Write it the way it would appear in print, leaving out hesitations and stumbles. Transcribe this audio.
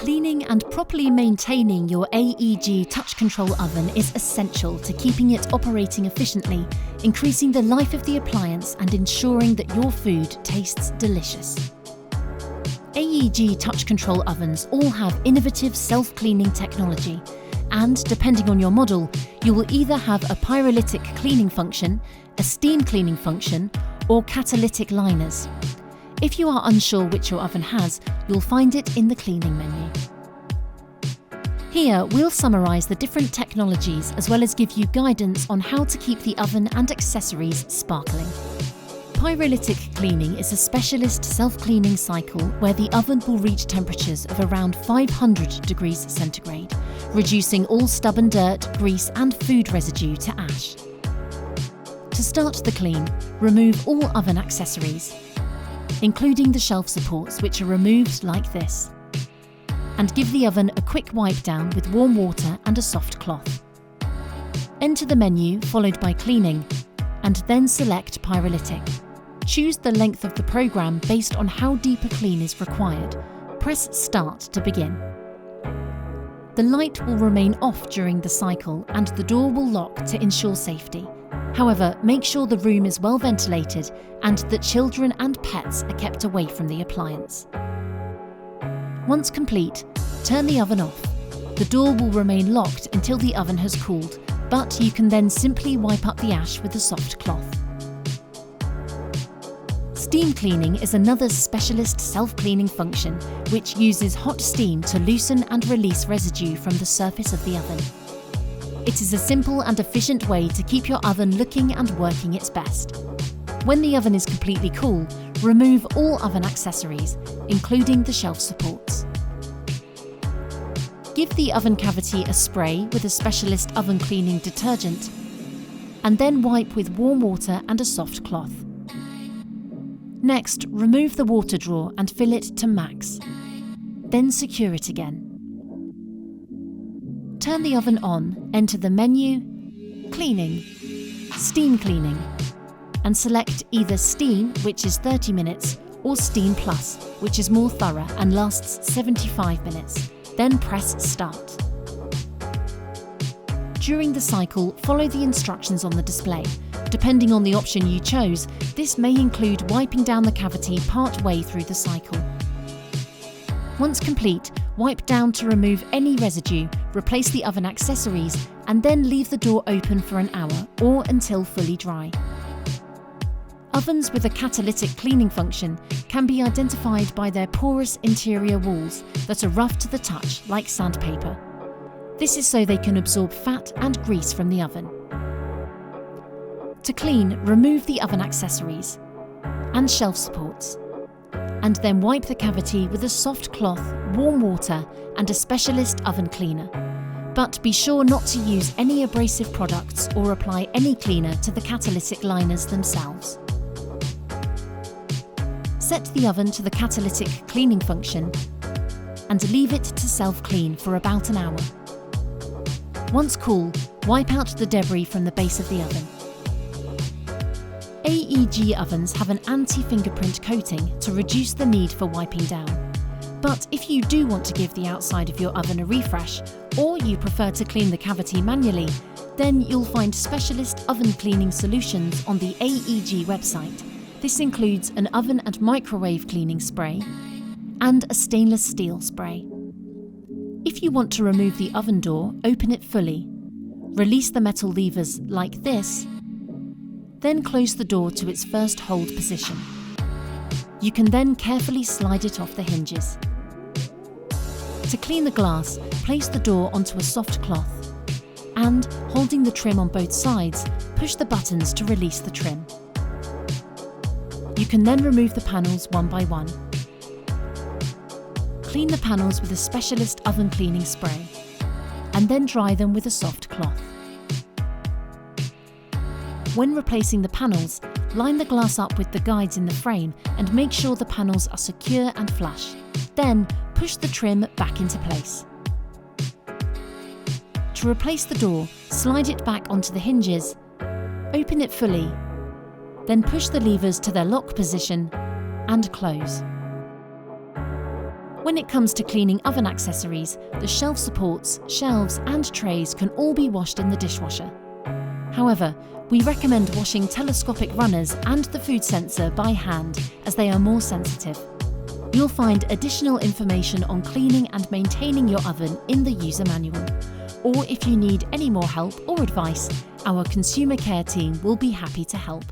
Cleaning and properly maintaining your AEG Touch Control Oven is essential to keeping it operating efficiently, increasing the life of the appliance and ensuring that your food tastes delicious. AEG Touch Control Ovens all have innovative self-cleaning technology, and depending on your model, you will either have a pyrolytic cleaning function, a steam cleaning function, or catalytic liners. If you are unsure which your oven has, you'll find it in the cleaning menu. Here, we'll summarise the different technologies as well as give you guidance on how to keep the oven and accessories sparkling. Pyrolytic cleaning is a specialist self-cleaning cycle where the oven will reach temperatures of around 500 degrees centigrade, reducing all stubborn dirt, grease and food residue to ash. To start the clean, remove all oven accessories, including the shelf supports, which are removed like this, and give the oven a quick wipe down with warm water and a soft cloth. Enter the menu followed by cleaning, and then select Pyrolytic. Choose the length of the program based on how deep a clean is required. Press Start to begin. The light will remain off during the cycle and the door will lock to ensure safety. However, make sure the room is well ventilated and that children and pets are kept away from the appliance. Once complete, turn the oven off. The door will remain locked until the oven has cooled, but you can then simply wipe up the ash with a soft cloth. Steam cleaning is another specialist self-cleaning function which uses hot steam to loosen and release residue from the surface of the oven. It is a simple and efficient way to keep your oven looking and working its best. When the oven is completely cool, remove all oven accessories, including the shelf supports. Give the oven cavity a spray with a specialist oven cleaning detergent, and then wipe with warm water and a soft cloth. Next, remove the water drawer and fill it to max. Then secure it again. Turn the oven on, enter the menu, Cleaning, Steam Cleaning, and select either Steam, which is 30 minutes, or Steam Plus, which is more thorough and lasts 75 minutes. Then press Start. During the cycle, follow the instructions on the display. Depending on the option you chose, this may include wiping down the cavity part way through the cycle. Once complete, wipe down to remove any residue, replace the oven accessories, and then leave the door open for an hour or until fully dry. Ovens with a catalytic cleaning function can be identified by their porous interior walls that are rough to the touch like sandpaper. This is so they can absorb fat and grease from the oven. To clean, remove the oven accessories and shelf supports, and then wipe the cavity with a soft cloth, warm water and a specialist oven cleaner. But be sure not to use any abrasive products or apply any cleaner to the catalytic liners themselves. Set the oven to the catalytic cleaning function and leave it to self-clean for about an hour. Once cool, wipe out the debris from the base of the oven. AEG ovens have an anti-fingerprint coating to reduce the need for wiping down. But if you do want to give the outside of your oven a refresh, or you prefer to clean the cavity manually, then you'll find specialist oven cleaning solutions on the AEG website. This includes an oven and microwave cleaning spray and a stainless steel spray. If you want to remove the oven door, open it fully. Release the metal levers like this, then close the door to its first hold position. You can then carefully slide it off the hinges. To clean the glass, place the door onto a soft cloth and, holding the trim on both sides, push the buttons to release the trim. You can then remove the panels one by one. Clean the panels with a specialist oven cleaning spray and then dry them with a soft cloth. When replacing the panels, line the glass up with the guides in the frame and make sure the panels are secure and flush. Then push the trim back into place. To replace the door, slide it back onto the hinges, open it fully, then push the levers to their lock position and close. When it comes to cleaning oven accessories, the shelf supports, shelves and trays can all be washed in the dishwasher. However, we recommend washing telescopic runners and the food sensor by hand as they are more sensitive. You'll find additional information on cleaning and maintaining your oven in the user manual. Or if you need any more help or advice, our consumer care team will be happy to help.